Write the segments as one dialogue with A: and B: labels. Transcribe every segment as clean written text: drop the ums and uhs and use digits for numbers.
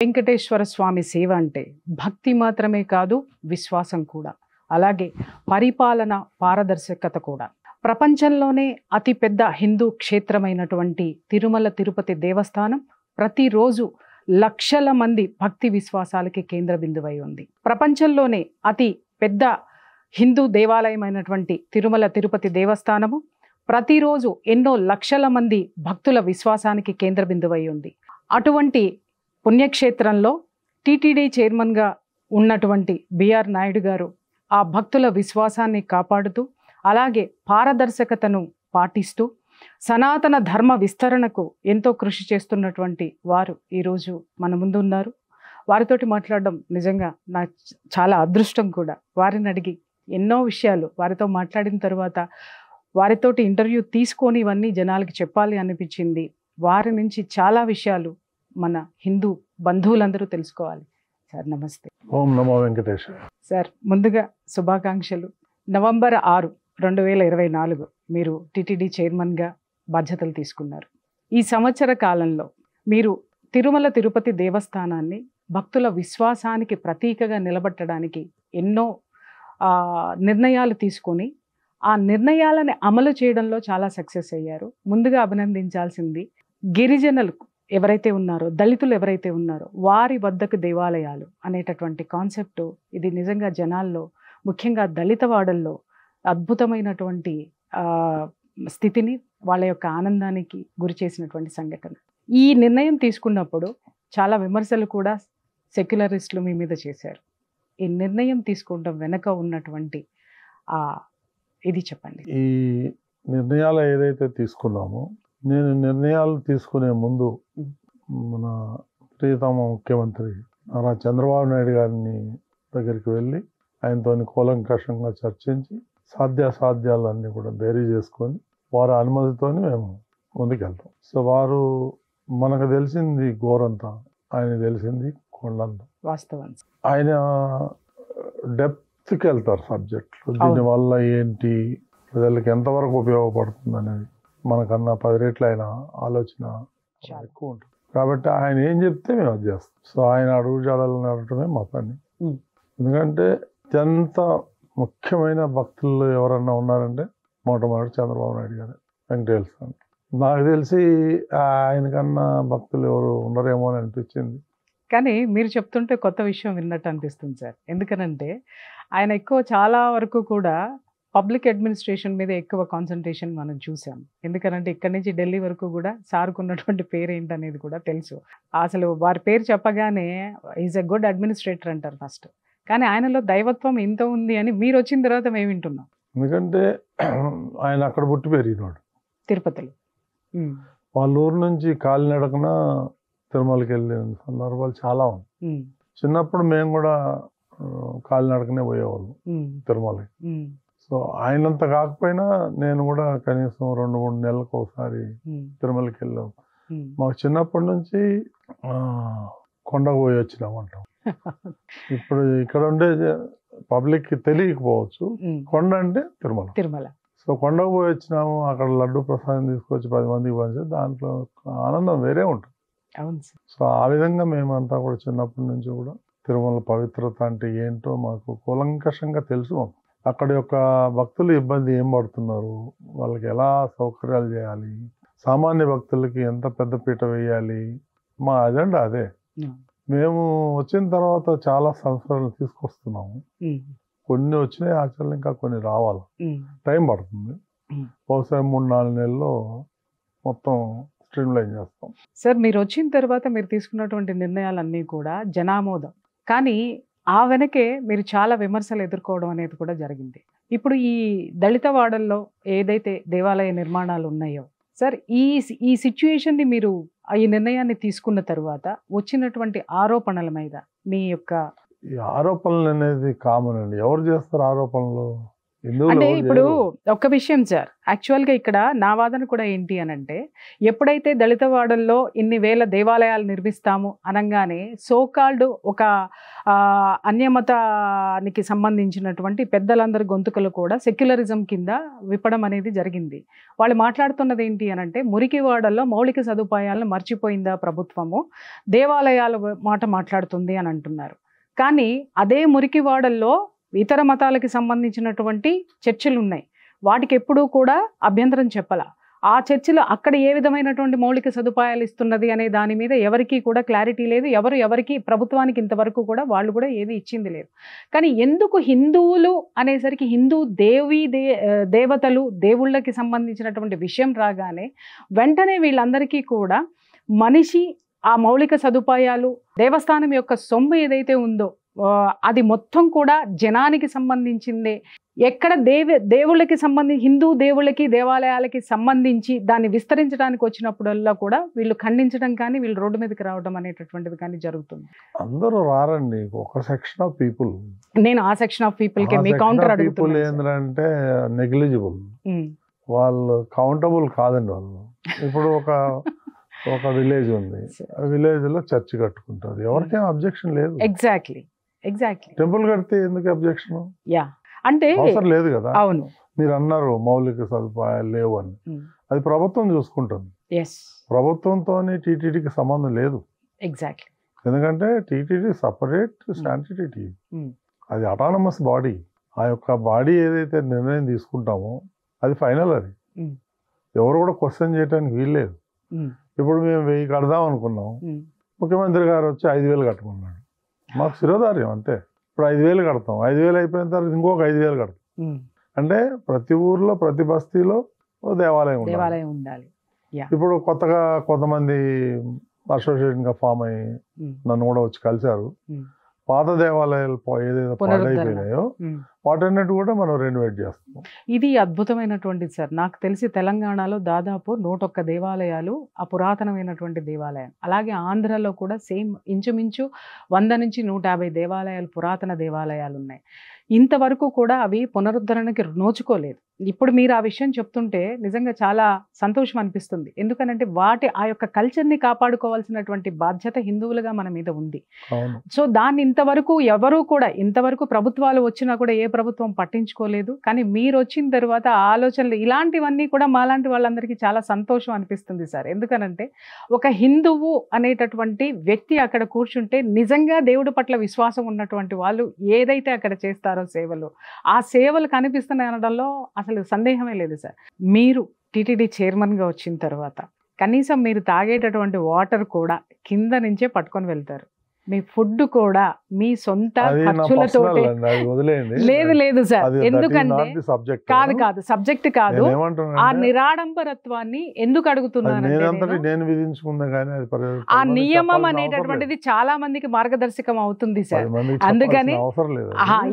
A: వెంకటేశ్వర స్వామి సేవ అంటే భక్తి మాత్రమే కాదు, విశ్వాసం కూడా. అలాగే పరిపాలన పారదర్శకత కూడా. ప్రపంచంలోనే అతిపెద్ద హిందూ క్షేత్రమైనటువంటి తిరుమల తిరుపతి దేవస్థానం ప్రతిరోజు లక్షల మంది భక్తి విశ్వాసాలకి కేంద్ర బిందువై ఉంది. ప్రపంచంలోనే అతి పెద్ద హిందూ దేవాలయమైనటువంటి తిరుమల తిరుపతి దేవస్థానము ప్రతిరోజు ఎన్నో లక్షల మంది భక్తుల విశ్వాసానికి కేంద్ర బిందువై ఉంది. అటువంటి పుణ్యక్షేత్రంలో టీటీడీ చైర్మన్గా ఉన్నటువంటి బిఆర్ నాయుడు గారు ఆ భక్తుల విశ్వాసాన్ని కాపాడుతూ, అలాగే పారదర్శకతను పాటిస్తూ, సనాతన ధర్మ విస్తరణకు ఎంతో కృషి చేస్తున్నటువంటి వారు ఈరోజు మన ముందు ఉన్నారు. వారితోటి మాట్లాడడం నిజంగా నా చాలా అదృష్టం కూడా. వారిని అడిగి ఎన్నో విషయాలు వారితో మాట్లాడిన తర్వాత వారితోటి ఇంటర్వ్యూ తీసుకొని ఇవన్నీ జనాలకి చెప్పాలి అనిపించింది. వారి నుంచి చాలా విషయాలు మన హిందూ బంధువులందరూ తెలుసుకోవాలి. సార్ నమస్తే.
B: ఓం నమో వెంకటేశ్వర.
A: సార్ ముందుగా శుభాకాంక్షలు. నవంబర్ 6, 2024 మీరు టీటీడీ చైర్మన్గా బాధ్యతలు తీసుకున్నారు. ఈ సంవత్సర కాలంలో మీరు తిరుమల తిరుపతి దేవస్థానాన్ని భక్తుల విశ్వాసానికి ప్రతీకగా నిలబెట్టడానికి ఎన్నో నిర్ణయాలు తీసుకొని ఆ నిర్ణయాలను అమలు చేయడంలో చాలా సక్సెస్ అయ్యారు. ముందుగా అభినందించాల్సింది గిరిజనులు ఎవరైతే ఉన్నారో, దళితులు ఎవరైతే ఉన్నారో వారి వద్దకు దేవాలయాలు అనేటటువంటి కాన్సెప్ట్, ఇది నిజంగా జనాల్లో ముఖ్యంగా దళిత వాడల్లో అద్భుతమైనటువంటి స్థితిని, వాళ్ళ యొక్క ఆనందానికి గురి చేసినటువంటి సంఘటన. ఈ నిర్ణయం తీసుకున్నప్పుడు చాలా విమర్శలు కూడా సెక్యులరిస్టులు మీ మీద చేశారు. ఈ నిర్ణయం తీసుకోవడం వెనక ఉన్నటువంటి ఇది చెప్పండి.
B: ఈ నిర్ణయాలు ఏదైతే తీసుకున్నామో, నేను నిర్ణయాలు తీసుకునే ముందు మన ప్రియతమ ముఖ్యమంత్రి నారా చంద్రబాబు నాయుడు గారిని దగ్గరికి వెళ్ళి ఆయనతో కూలంకషంగా చర్చించి సాధ్యాసాధ్యాలన్నీ కూడా బేరీ చేసుకొని వారి అనుమతితోనే మేము ముందుకెళ్తాం. సో వారు మనకు తెలిసింది గోరంతా, ఆయన తెలిసింది కొండంత.
A: వాస్తవం. ఆయన
B: డెప్త్కి వెళ్తారు సబ్జెక్టులు. దీనివల్ల ఏంటి, ప్రజలకు ఎంతవరకు ఉపయోగపడుతుంది అనేది మనకన్నా 10 రెట్లు ఆయన ఆలోచన ఎక్కువ ఉంటుంది. కాబట్టి ఆయన ఏం చెప్తే మేము అది చేస్తాం. సో ఆయన అడుగు జాడలు నడటమే మా పని. ఎందుకంటే అత్యంత ముఖ్యమైన భక్తులు ఎవరన్నా ఉన్నారంటే మొట్టమొదటి చంద్రబాబు నాయుడు గారు, వెంకటేశ్వర స్వామి. నాకు తెలిసి ఆయనకన్నా భక్తులు ఎవరు ఉండరేమో అని అనిపించింది.
A: కానీ మీరు చెప్తుంటే కొత్త విషయం విన్నట్టు అనిపిస్తుంది సార్. ఎందుకనంటే ఆయన చాలా వరకు కూడా పబ్లిక్ అడ్మినిస్ట్రేషన్ మీద ఎక్కువ కాన్సన్ట్రేషన్ మనం చూసాం. ఎందుకనంటే ఇక్కడి నుంచి ఢిల్లీ వరకు కూడా సార్కు ఉన్నటువంటి పేరు ఏంటనేది కూడా తెలుసు. అసలు వారి పేరు చెప్పగానే ఈజ్ ఎ గుడ్ అడ్మినిస్ట్రేటర్ అంటారు ఫస్ట్. కానీ ఆయనలో దైవత్వం ఎంత ఉంది అని మీరు వచ్చిన తర్వాత మేము వింటున్నాం.
B: ఎందుకంటే ఆయన అక్కడ పుట్టి పెరిగినాడు, తిరుపతిలో. వాళ్ళ ఊరు నుంచి కాలినడకన తిరుమలకి వెళ్ళిన సందర్భాలు చాలా ఉన్నాయి. చిన్నప్పుడు మేము కూడా కాలినడకనే పోయేవాళ్ళం తిరుమలకి. సో ఆయనంత కాకపోయినా నేను కూడా కనీసం 2-3 నెలలకు ఒకసారి తిరుమలకి వెళ్ళాం. మాకు చిన్నప్పటి నుంచి కొండకు పోయి వచ్చినామంటాం. ఇప్పుడు ఇక్కడ ఉండే పబ్లిక్ తెలియకపోవచ్చు, కొండ అంటే తిరుమల. సో కొండకు పోయి వచ్చినాము, అక్కడ లడ్డు ప్రసాదం తీసుకొచ్చి 10 మందికి పంచి దాంట్లో ఆనందం వేరే ఉంటుంది. సో ఆ విధంగా మేమంతా కూడా చిన్నప్పటి నుంచి కూడా తిరుమల పవిత్రత అంటే ఏంటో మాకు కూలంకషంగా తెలుసు. అక్కడ యొక్క భక్తులు ఇబ్బంది ఏం పడుతున్నారు, వాళ్ళకి ఎలా సౌకర్యాలు చేయాలి, సామాన్య భక్తులకి ఎంత పెద్ద పీట వేయాలి, మా అజెండా అదే. మేము వచ్చిన తర్వాత చాలా సంవత్సరాలు తీసుకొస్తున్నాము. కొన్ని వచ్చినాయి ఆచరణ, ఇంకా కొన్ని రావాలి, టైం పడుతుంది. బహుశా 3-4 నెలల్లో మొత్తం స్ట్రీమ్ లైన్ చేస్తాం.
A: సార్ మీరు వచ్చిన తర్వాత మీరు తీసుకున్నటువంటి నిర్ణయాలన్నీ కూడా జనామోదం, కానీ ఆ వెనకే మీరు చాలా విమర్శలు ఎదుర్కోవడం అనేది కూడా జరిగింది. ఇప్పుడు ఈ దళిత వాడల్లో ఏదైతే దేవాలయ నిర్మాణాలు ఉన్నాయో సార్, ఈ సిచ్యుయేషన్ని మీరు ఈ నిర్ణయాన్ని తీసుకున్న తర్వాత వచ్చినటువంటి ఆరోపణల మీద మీ యొక్క
B: ఈ ఆరోపణలు అనేది కామన్ అండి. ఎవరు చేస్తారు ఆరోపణలు?
A: అంటే ఇప్పుడు ఒక విషయం సార్, యాక్చువల్గా ఇక్కడ నా వాదన కూడా ఏంటి అని అంటే, ఎప్పుడైతే దళిత వాడల్లో ఇన్ని వేల దేవాలయాలు నిర్మిస్తాము అనగానే సోకాల్డ్ ఒక అన్యమతానికి సంబంధించినటువంటి పెద్దలందరి గొంతుకలు కూడా సెక్యులరిజం కింద విప్పడం అనేది జరిగింది. వాళ్ళు మాట్లాడుతున్నది ఏంటి అని అంటే, మురికి వాడల్లో మౌలిక సదుపాయాలను మర్చిపోయిందా ప్రభుత్వము, దేవాలయాల మాట మాట్లాడుతుంది అని అంటున్నారు. కానీ అదే మురికి వాడల్లో ఇతర మతాలకి సంబంధించినటువంటి చర్చిలు ఉన్నాయి, వాటికి ఎప్పుడూ కూడా అభ్యంతరం చెప్పాల. ఆ చర్చిలో అక్కడ ఏ విధమైనటువంటి మౌలిక సదుపాయాలు ఇస్తున్నది అనే దాని మీద ఎవరికీ కూడా క్లారిటీ లేదు. ఎవరికి ప్రభుత్వానికి ఇంతవరకు కూడా వాళ్ళు కూడా ఏది ఇచ్చింది లేదు. కానీ ఎందుకు హిందువులు అనేసరికి హిందూ దేవతలు దేవుళ్ళకి సంబంధించినటువంటి విషయం రాగానే వెంటనే వీళ్ళందరికీ కూడా మనిషి ఆ మౌలిక సదుపాయాలు, దేవస్థానం యొక్క సొమ్ము ఏదైతే ఉందో అది మొత్తం కూడా జనానికి సంబంధించిందే. ఎక్కడ దేవుళ్ళకి సంబంధించి హిందూ దేవుళ్ళకి దేవాలయాలకి సంబంధించి దాన్ని విస్తరించడానికి వచ్చినప్పుడల్లా కూడా వీళ్ళు ఖండించడం కానీ వీళ్ళు రోడ్డు మీదకి రావడం అనేటటువంటిది కానీ జరుగుతుంది.
B: అందరూ రారండి, ఒక సెక్షన్ ఆఫ్ పీపుల్.
A: నేను ఆ సెక్షన్ ఆఫ్ పీపుల్ కి మీ కౌంటర్ అడుగుతున్నాను.
B: ఏంటంటే నెగ్లిజిబుల్, వాళ్ళు కౌంటబుల్ కాదండి. వాళ్ళు ఇప్పుడు ఒక విలేజ్ ఉంది, ఆ విలేజ్ లో చర్చ్ కట్టుకుంటారు, ఎవరికేం అబ్జెక్షన్ లేదు.
A: ఎగ్జాక్ట్లీ
B: టెంపుల్ కడితే ఎందుకు అబ్జెక్షన్?
A: అంటే
B: అవసరం లేదు కదా.
A: అవును,
B: మీరు అన్నారు మౌలిక సదుపాయాలు లేవు అని, అది ప్రభుత్వం చూసుకుంటుంది. ప్రభుత్వంతో టీటీడీకి సంబంధం లేదు.
A: ఎగ్జాక్ట్లీ,
B: ఎందుకంటే టీటీడీ సపరేట్ శాంటిటీ, అది అటానమస్ బాడీ. ఆ యొక్క బాడీ ఏదైతే నిర్ణయం తీసుకుంటామో అది ఫైనల్. అది ఎవరు కూడా క్వశ్చన్ చేయడానికి వీల్లేదు. ఇప్పుడు మేము 1000 కడదాం అనుకున్నాం, ముఖ్యమంత్రి గారు వచ్చి 5000 కట్టమన్నాడు, మాకు శిరోధార్యం అంతే. ఇప్పుడు 5000 కడతాం, 5000 అయిపోయిన తర్వాత ఇంకొక 5000 కడతాం. అంటే ప్రతి ఊర్లో ప్రతి బస్తీలో దేవాలయం
A: ఉండాలి.
B: ఇప్పుడు కొత్తగా కొంతమంది అసోసియేషన్ గా ఫామ్ అయ్యి నన్ను కూడా వచ్చి కలిశారు. పాత దేవాలయాలు ఏదైతే పాడైపోయినాయో వాటన్నిటి కూడా మనం రెనోవేట్ చేస్తాం.
A: ఇది అద్భుతమైనటువంటిది సార్. నాకు తెలిసి తెలంగాణలో దాదాపు 101 దేవాలయాలు ఆ పురాతనమైనటువంటి దేవాలయం, అలాగే ఆంధ్రలో కూడా సేమ్ ఇంచుమించు 100 నుంచి 150 దేవాలయాలు, పురాతన దేవాలయాలు ఉన్నాయి. ఇంతవరకు కూడా అవి పునరుద్ధరణకి నోచుకోలేదు. ఇప్పుడు మీరు ఆ విషయం చెప్తుంటే నిజంగా చాలా సంతోషం అనిపిస్తుంది. ఎందుకనంటే ఆ యొక్క కల్చర్ని కాపాడుకోవాల్సినటువంటి బాధ్యత హిందువులుగా మన మీద ఉంది. సో దాన్ని ఇంతవరకు ప్రభుత్వాలు వచ్చినా కూడా ఏ ప్రభుత్వం పట్టించుకోలేదు. కానీ మీరు వచ్చిన తర్వాత ఆలోచనలు ఇలాంటివన్నీ కూడా మాలాంటి వాళ్ళందరికీ చాలా సంతోషం అనిపిస్తుంది సార్. ఎందుకనంటే ఒక హిందువు అనేటటువంటి వ్యక్తి అక్కడ కూర్చుంటే నిజంగా దేవుడి పట్ల విశ్వాసం ఉన్నటువంటి వాళ్ళు ఏదైతే అక్కడ చేస్తారో సేవలు, ఆ సేవలు కనిపిస్తున్నాయి అనడంలో అసలు సందేహమే లేదు సార్. మీరు టీటీడీ చైర్మన్గా వచ్చిన తర్వాత కనీసం మీరు తాగేటటువంటి వాటర్ కూడా కింద నుంచే పట్టుకొని వెళ్తారు. మీ ఫుడ్ కూడా మీ సొంత ఖర్చులతో. లేదు సార్, ఎందుకంటే కాదు సబ్జెక్ట్ కాదు, ఆ నిరాడంబరత్వాన్ని ఎందుకు అడుగుతున్నాను, ఆ నియమం అనేటటువంటిది చాలా మందికి మార్గదర్శకం అవుతుంది సార్. అందుకని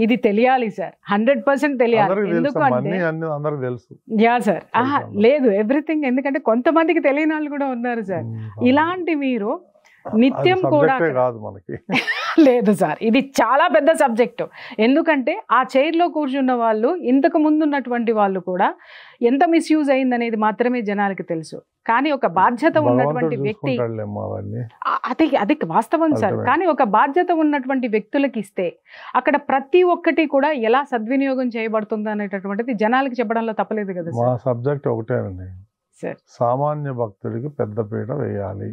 A: ఇది తెలియాలి సార్, 100% తెలియాలి. ఎందుకంటే యా సార్, లేదు ఎవ్రీథింగ్, ఎందుకంటే కొంతమందికి తెలియని వాళ్ళు కూడా ఉన్నారు సార్. ఇలాంటి మీరు నిత్యం కూడా లేదు సార్, ఇది చాలా పెద్ద సబ్జెక్టు. ఎందుకంటే ఆ చైర్లో కూర్చున్న వాళ్ళు, ఇంతకు ముందు ఉన్నటువంటి వాళ్ళు కూడా ఎంత మిస్యూజ్ అయిందనేది మాత్రమే జనాలకి తెలుసు. కానీ ఒక బాధ్యత ఉన్నటువంటి వ్యక్తి, అది వాస్తవం సార్, కానీ ఒక బాధ్యత ఉన్నటువంటి వ్యక్తులకి ఇస్తే అక్కడ ప్రతి ఒక్కటి కూడా ఎలా సద్వినియోగం చేయబడుతుంది అనేటటువంటిది జనాలకి చెప్పడంలో తప్పలేదు కదా సార్.
B: సబ్జెక్ట్ ఒకటేనండి సార్, సామాన్య భక్తుడికి పెద్దపీట వేయాలి.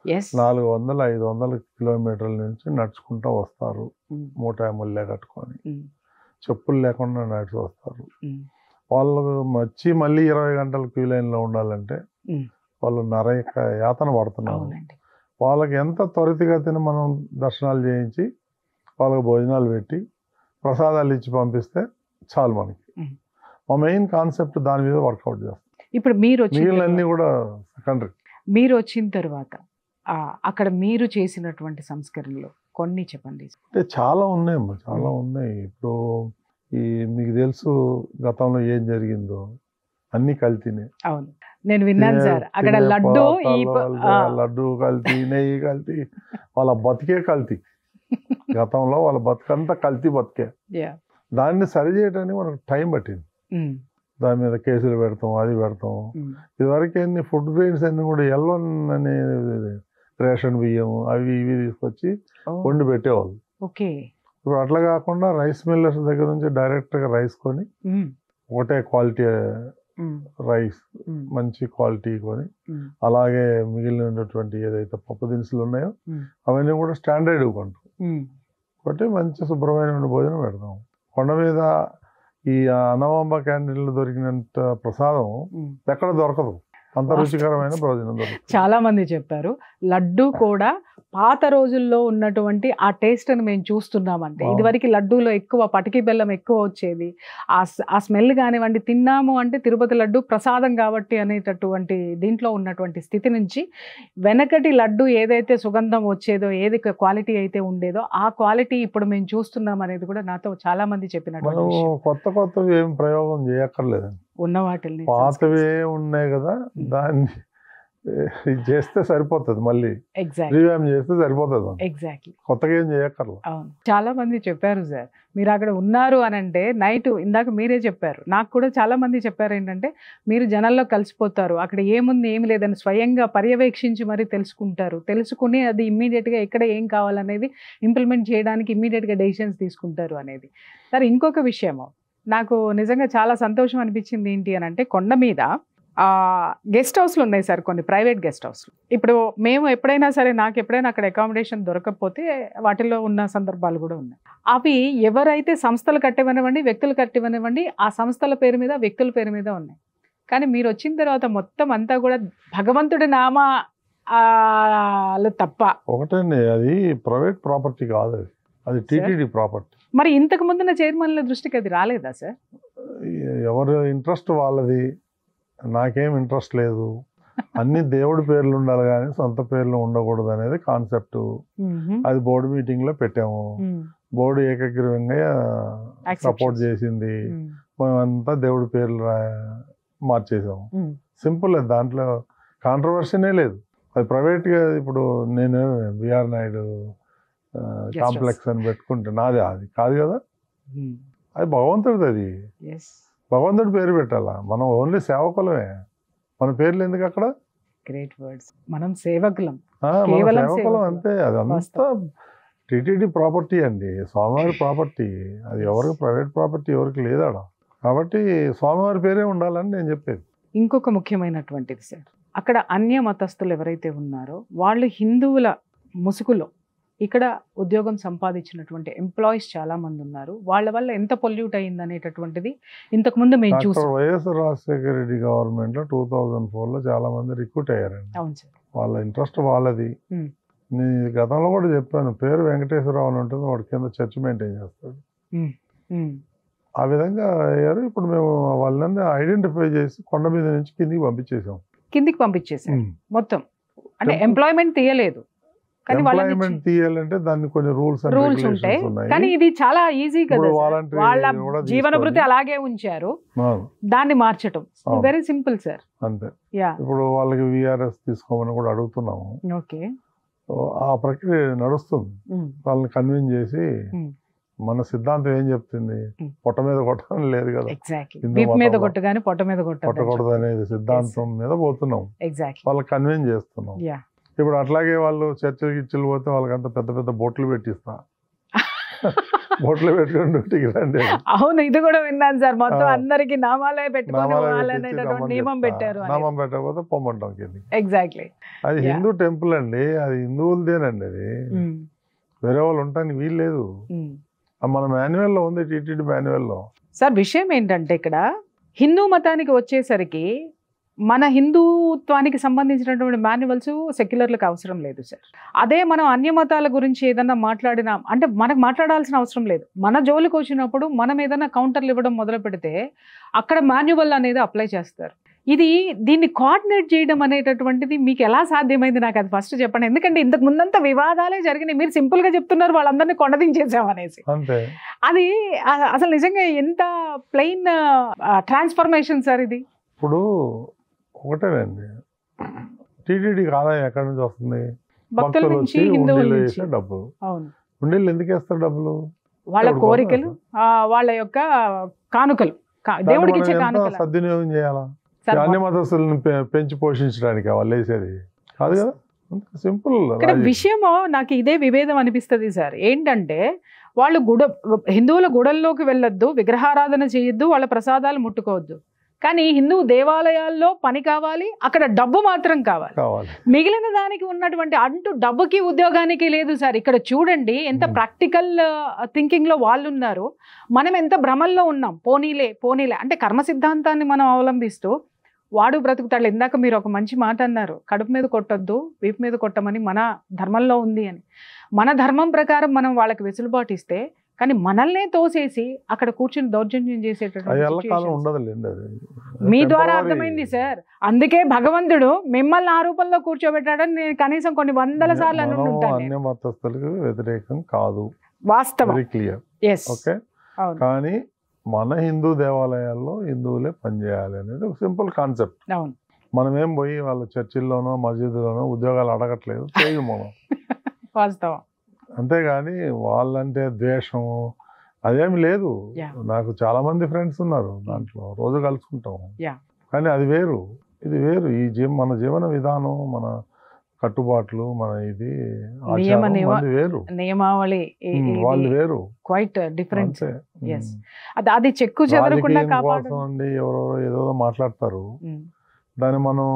B: 400-500 కిలోమీటర్ల నుంచి నడుచుకుంటూ వస్తారు, మూట ముల్లె కట్టుకొని, చెప్పులు లేకుండా నడిచి వస్తారు. వాళ్ళు వచ్చి మళ్ళీ 20 గంటలు క్యూ లైన్లో ఉండాలంటే వాళ్ళు నరక యాతన పడుతున్నారు. వాళ్ళకి ఎంత త్వరితగతిన మనం దర్శనాలు చేయించి వాళ్ళకి భోజనాలు పెట్టి ప్రసాదాలు ఇచ్చి పంపిస్తే చాలు మనకి. మా మెయిన్ కాన్సెప్ట్ దాని మీద వర్కౌట్ చేస్తాం.
A: ఇప్పుడు
B: మిగిలినన్నీ కూడా సెకండరీ.
A: మీరు వచ్చిన తర్వాత అక్కడ మీరు చేసినటువంటి సంస్కరణలు కొన్ని చెప్పండి.
B: అంటే చాలా ఉన్నాయమ్మా, చాలా ఉన్నాయి. ఇప్పుడు మీకు తెలుసు గతంలో ఏం జరిగిందో, అన్ని కల్తీనే.
A: అవును, నేను విన్నాను సార్. అక్కడ
B: లడ్డు కల్తీ, నెయ్యి కల్తీ, వాళ్ళ బతికే కల్తీ. గతంలో వాళ్ళ బతుకంతా కల్తీ బతికే. దాన్ని సరి చేయడానికి మనకు టైం పట్టింది. దాని మీద కేసులు పెడతాం, అది పెడతాం. ఇదివరకు అన్ని ఫుడ్ గ్రెయిన్స్ అన్ని కూడా ఎల్వన్ అనే రేషన్ బియ్యం అవి ఇవి తీసుకొచ్చి వండి పెట్టేవాళ్ళు. ఇప్పుడు అట్లా కాకుండా రైస్ మిల్లర్స్ దగ్గర నుంచి డైరెక్ట్గా రైస్ కొని ఒకటే క్వాలిటీ రైస్ మంచి క్వాలిటీ కొని, అలాగే మిగిలినటువంటి ఏదైతే పప్పు దినుసులు ఉన్నాయో అవన్నీ కూడా స్టాండర్డ్ కొంటాం. కాబట్టి మంచి శుభ్రమైన భోజనం పెడతాం. కొండ మీద ఈ అన్నమాంబ క్యాంటీన్లో దొరికినంత ప్రసాదం ఎక్కడ దొరకదు. అంత రుచికరమైన భోజనం దొరుకుతుంది.
A: చాలా మంది చెప్పారు లడ్డు కూడా పాత రోజుల్లో ఉన్నటువంటి ఆ టేస్ట్ అని మేము చూస్తున్నామంటే. ఇదివరకు లడ్డూలో ఎక్కువ పటికి బెల్లం ఎక్కువ వచ్చేది, ఆ స్మెల్ కానివ్వండి, తిన్నాము అంటే తిరుపతి లడ్డు ప్రసాదం కాబట్టి అనేటటువంటి దీంట్లో ఉన్నటువంటి స్థితి నుంచి వెనకటి లడ్డు ఏదైతే సుగంధం వచ్చేదో, ఏది క్వాలిటీ అయితే ఉండేదో ఆ క్వాలిటీ ఇప్పుడు మేము చూస్తున్నాం అనేది కూడా నాతో చాలా మంది చెప్పినట్టు.
B: కొత్త కొత్తవి ఏం ప్రయోగం చేయక్కర్లేదండి,
A: ఉన్న వాటిని
B: పాతవే ఉన్నాయి కదా దాన్ని చేస్తే సరిపోతుంది. మళ్ళీ రివ్యామ్ చేస్తే సరిపోతుంది.
A: ఎగ్జాక్ట్లీ,
B: కొత్తగా ఏం చేయక్కర్లేదు.
A: అవును, చాలా మంది చెప్పారు సార్ మీరు అక్కడ ఉన్నారు అని అంటే. నైట్ ఇందాక మీరే చెప్పారు, నాకు కూడా చాలా మంది చెప్పారు ఏంటంటే మీరు జనాల్లో కలిసిపోతారు, అక్కడ ఏముంది ఏమి లేదని స్వయంగా పర్యవేక్షించి మరి తెలుసుకుంటారు, తెలుసుకుని అది ఇమ్మీడియట్గా ఎక్కడ ఏం కావాలనేది ఇంప్లిమెంట్ చేయడానికి ఇమ్మీడియట్గా డెసిషన్స్ తీసుకుంటారు అనేది. సార్ ఇంకొక విషయము నాకు నిజంగా చాలా సంతోషం అనిపించింది ఏంటి అని అంటే, కొండ మీద గెస్ట్ హౌస్లు ఉన్నాయి సార్, కొన్ని ప్రైవేట్ గెస్ట్ హౌస్లు. ఇప్పుడు మేము ఎప్పుడైనా సరే, నాకు ఎప్పుడైనా అక్కడ అకామిడేషన్ దొరకకపోతే వాటిలో ఉన్న సందర్భాలు కూడా ఉన్నాయి. అవి ఎవరైతే సంస్థలు కట్టివనివ్వండి, వ్యక్తులు కట్టివనివ్వండి, ఆ సంస్థల పేరు మీద వ్యక్తుల పేరు మీద ఉన్నాయి. కానీ మీరు వచ్చిన తర్వాత మొత్తం అంతా కూడా భగవంతుడి నామాలు తప్ప.
B: ఒకటండి, అది ప్రైవేట్ ప్రాపర్టీ కాదు, అది టీటీడీ ప్రాపర్టీ.
A: మరి ఇంతకు ముందున్న చైర్మన్ల దృష్టికి అది రాలేదా సార్?
B: ఎవరి ఇంట్రెస్ట్ వాళ్ళది, నాకేం ఇంట్రెస్ట్ లేదు. అన్ని దేవుడి పేర్లు ఉండాలి కానీ సొంత పేర్లు ఉండకూడదు అనేది కాన్సెప్ట్. అది బోర్డు మీటింగ్ లో పెట్టాము, బోర్డు ఏకగ్రీవంగా సపోర్ట్ చేసింది. మేమంతా దేవుడి పేర్లు మార్చేసాము. సింపుల్, దాంట్లో కాంట్రవర్సీనే లేదు. అది ప్రైవేట్ గా ఇప్పుడు నేను బిఆర్ నాయుడు కాంప్లెక్స్ అని పెట్టుకుంటే నాది అది కాదు కదా, అది భగవంతుడిది. అది భగవంతుడి పేరు పెట్టాలా, మనం ఓన్లీ సేవకులమే, మన పేర్లు ఎందుకు అక్కడ?
A: గ్రేట్ వర్డ్స్, మనం సేవకులం,
B: సేవకులం అంతే. అదంతా టీటీడీ ప్రాపర్టీ అండి, స్వామివారి ప్రాపర్టీ. అది ఎవరికి ప్రైవేట్ ప్రాపర్టీ ఎవరికి లేదాడ. కాబట్టి స్వామివారి పేరే ఉండాలని నేను చెప్పేది.
A: ఇంకొక ముఖ్యమైనటువంటిది సార్, అక్కడ అన్య మతస్థులు ఎవరైతే ఉన్నారో వాళ్ళు హిందువుల ముసుగులో ఇక్కడ ఉద్యోగం సంపాదించినటువంటి ఎంప్లాయీస్ చాలా మంది ఉన్నారు. వాళ్ళ వల్ల ఎంత పొల్యూట్ అయింది అనేటటువంటిది ఇంతకుముందు మేము చూసాం.
B: వైఎస్ రాజశేఖర రెడ్డి గవర్నమెంట్ లో 2004లో చాలా మంది రిక్రూట్ అయ్యారండి.
A: అవును సార్,
B: వాళ్ళ ఇంట్రెస్ట్ వాళ్ళది. నేను గతంలో కూడా చెప్పాను, పేరు వెంకటేశ్వరరావు అని ఉంటుంది, వాడి కింద చర్చ్ మెయింటైన్ చేస్తాడు. ఆ విధంగా అయ్యారు. ఇప్పుడు మేము వాళ్ళని ఐడెంటిఫై చేసి కొండ మీద నుంచి కిందికి పంపించేసాం మొత్తం. అంటే ఎంప్లాయ్మెంట్ తీయలేదు, ఎంప్లాయ్మెంట్ తీయాలంటే దాన్ని కొన్ని రూల్స్ ఉంటాయి. కానీ ఇది చాలా ఈజీ కదా, వాళ్ళ జీవన భృతి అలాగే ఉంచారు, దాన్ని మార్చడం వెరీ సింపుల్ సార్. అంతే. ఇప్పుడు వాళ్ళకి విఆర్ఎస్ తీసుకోమని కూడా అడుగుతున్నాము. ఓకే, ఆ ప్రక్రియ నడుస్తుంది. వాళ్ళని కన్విన్స్ చేసి, మన సిద్ధాంతం ఏం చెప్తుంది, పొట్ట మీద కొట్టడం లేదు కదా, కొట్టకూడదు అనేది సిద్ధాంతం మీద పోతున్నాం, వాళ్ళకి కన్విన్స్ చేస్తున్నాం. ఇప్పుడు అట్లాగే వాళ్ళు చర్చలు గిచ్చలు పోతే వాళ్ళకంతా పెద్ద పెద్ద బొట్లు పెట్టిస్తా, బొట్లు పెట్టుకుని డ్యూటీకి రండి.
A: అవును, ఇది కూడా విన్నాను సార్, మొత్తం అందరికి నామాలే నియమం పెట్టారు.
B: నామం పెట్టకపోతే పొమ్మంటాం కింద.
A: ఎగ్జాక్ట్లీ,
B: అది హిందూ టెంపుల్ అండి, అది హిందువులదేనండి, అది వేరే వాళ్ళు ఉంటానికి వీలు లేదు. మన మాన్యువల్లో ఉంది, టీటీడీ మాన్యువల్లో.
A: సార్ విషయం ఏంటంటే, ఇక్కడ హిందూ మతానికి వచ్చేసరికి మన హిందుత్వానికి సంబంధించినటువంటి మాన్యువల్స్ సెక్యులర్లకు అవసరం లేదు సార్. అదే మనం అన్య మతాల గురించి ఏదన్నా మాట్లాడినా అంటే మనకు మాట్లాడాల్సిన అవసరం లేదు. మన జోలికి వచ్చినప్పుడు మనం ఏదైనా కౌంటర్లు ఇవ్వడం మొదలు పెడితే అక్కడ మాన్యువల్ అనేది అప్లై చేస్తారు. దీన్ని కోఆర్డినేట్ చేయడం అనేటటువంటిది మీకు ఎలా సాధ్యమైంది, నాకు అది ఫస్ట్ చెప్పండి. ఎందుకంటే ఇంతకు ముందంతా వివాదాలే జరిగినాయి, మీరు సింపుల్ గా చెప్తున్నారు వాళ్ళందరినీ కొండదించేసామనేసి. అది అసలు నిజంగా ఎంత ప్లెయిన్ ట్రాన్స్ఫర్మేషన్ సార్ ఇది.
B: ఇప్పుడు ఒకటేనండి, టీటీడీకి ఆదాయం ఎక్కడి నుంచి వస్తుంది? భక్తులు వచ్చి ఉండీలు వేసే డబ్బులు. ఉండీలు ఎందుకు వేస్తారు డబ్బులు?
A: వాళ్ళ కోరికలు, వాళ్ళ యొక్క కానుకలు, దేవుడికి ఇచ్చే కానుకలు
B: సద్వినియోగం చేయాలా? అన్ని మతస్థులను పెంచి పోషించడానికి వాళ్ళు వేసేది కాదు కదా, సింపుల్.
A: ఇక్కడ విషయము నాకు ఇదే విభేదం అనిపిస్తుంది సార్. ఏంటంటే వాళ్ళు హిందువుల గుడల్లోకి వెళ్ళొద్దు, విగ్రహారాధన చేయొద్దు, వాళ్ళ ప్రసాదాలు ముట్టుకోవద్దు, కానీ హిందూ దేవాలయాల్లో పని కావాలి, అక్కడ డబ్బు మాత్రం కావాలి. మిగిలిన దానికి ఉన్నటువంటి అంటూ డబ్బుకి ఉద్యోగానికి లేదు సార్. ఇక్కడ చూడండి ఎంత ప్రాక్టికల్ థింకింగ్ లో వాళ్ళు ఉన్నారు, మనం ఎంత భ్రమల్లో ఉన్నాం. పోనీలే అంటే కర్మ సిద్ధాంతాన్ని మనం అవలంబిస్తూ వాడు బ్రతుకుతాడు. ఇందాక మీరు ఒక మంచి మాట అన్నారు, కడుపు మీద కొట్టొద్దు, వీపు మీద కొట్టమని మన ధర్మంలో ఉంది అని. మన ధర్మం ప్రకారం మనం వాళ్ళకి వెసులుబాటు ఇస్తే, కానీ మనల్నే తోసేసి అక్కడ కూర్చుని దౌర్జన్యం చేసేటటువంటి మీ ద్వారా అర్థమైంది సార్. అందుకే భగవంతుడు మిమ్మల్ని ఆ రూపంలో కూర్చోబెట్టాడని నేను కనీసం కొన్ని వందల సార్లు అని ఉంటాను.
B: మతస్థులకు వ్యతిరేకం కాదు,
A: వాస్తవం,
B: క్లియర్. ఓకే, కానీ మన హిందూ దేవాలయాల్లో హిందువులే పనిచేయాలి అనేది ఒక సింపుల్ కాన్సెప్ట్. మనం ఏం పోయి వాళ్ళ చర్చిల్లోనో మసీదులోనో ఉద్యోగాలు అడగట్లేదు, చేయు మనం.
A: వాస్తవం.
B: అంతేగాని వాళ్ళంటే ద్వేషము అదేమి లేదు. నాకు చాలా మంది ఫ్రెండ్స్ ఉన్నారు దాంట్లో, రోజు కలుసుకుంటాం. కానీ అది వేరు, ఇది వేరు. మన జీవన విధానం, మన కట్టుబాట్లు, మన ఇది వేరు, నియమావళి వాళ్ళు వేరు,
A: క్వైట్ డిఫరెంట్. అది చెక్కు చెదరకుండా
B: కాపాడండి. ఎవరో ఏదో మాట్లాడతారు, దాన్ని మనం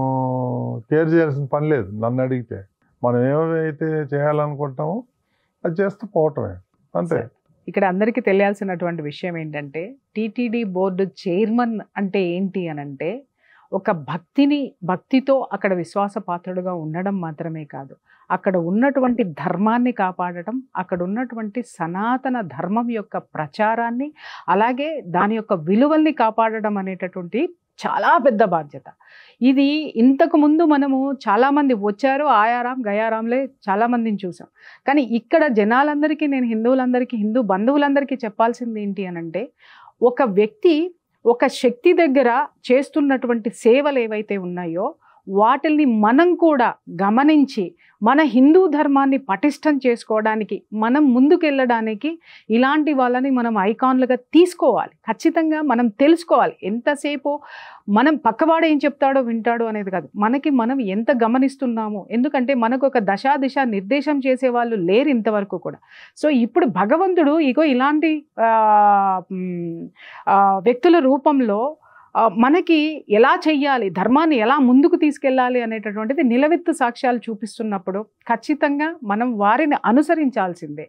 B: కేర్ చేయాల్సిన పని లేదు. నన్ను అడిగితే మనం ఏమైతే చేయాలనుకుంటామో అది చేస్తూ పోవటమే, అంతే.
A: ఇక్కడ అందరికీ తెలియాల్సినటువంటి విషయం ఏంటంటే, టీటీడీ బోర్డు చైర్మన్ అంటే ఏంటి అని అంటే, ఒక భక్తితో అక్కడ విశ్వాసపాత్రుడుగా ఉండడం మాత్రమే కాదు, అక్కడ ఉన్నటువంటి ధర్మాన్ని కాపాడటం, అక్కడ ఉన్నటువంటి సనాతన ధర్మం యొక్క ప్రచారాన్ని, అలాగే దాని యొక్క విలువల్ని కాపాడడం అనేటటువంటి చాలా పెద్ద బాధ్యత. ఇది ఇంతకు ముందు మనము చాలామంది వచ్చారు, ఆయారాం గయారాంలే చాలామందిని చూసాం. కానీ ఇక్కడ జనాలందరికీ, నేను హిందువులందరికీ, హిందూ బంధువులందరికీ చెప్పాల్సింది ఏంటి అని అంటే, ఒక వ్యక్తి ఒక శక్తి దగ్గర చేస్తున్నటువంటి సేవలు ఏవైతే ఉన్నాయో వాటిని మనం కూడా గమనించి మన హిందూ ధర్మాన్ని పటిష్టం చేసుకోవడానికి, మనం ముందుకెళ్ళడానికి ఇలాంటి వాళ్ళని మనం ఐకాన్లుగా తీసుకోవాలి. ఖచ్చితంగా మనం తెలుసుకోవాలి. ఎంతసేపు మనం పక్కవాడు ఏం చెప్తాడో వింటాడో అనేది కాదు, మనకి మనం ఎంత గమనిస్తున్నామో. ఎందుకంటే మనకు ఒక దిశ నిర్దేశం చేసే వాళ్ళు లేరు ఇంతవరకు కూడా. సో ఇప్పుడు భగవంతుడు ఇగో ఇలాంటి వ్యక్తుల రూపంలో మనకి ఎలా చెయ్యాలి, ధర్మాన్ని ఎలా ముందుకు తీసుకెళ్ళాలి అనేటటువంటిది నిలవెత్తు సాక్ష్యాలు చూపిస్తున్నప్పుడు ఖచ్చితంగా మనం వారిని అనుసరించాల్సిందే.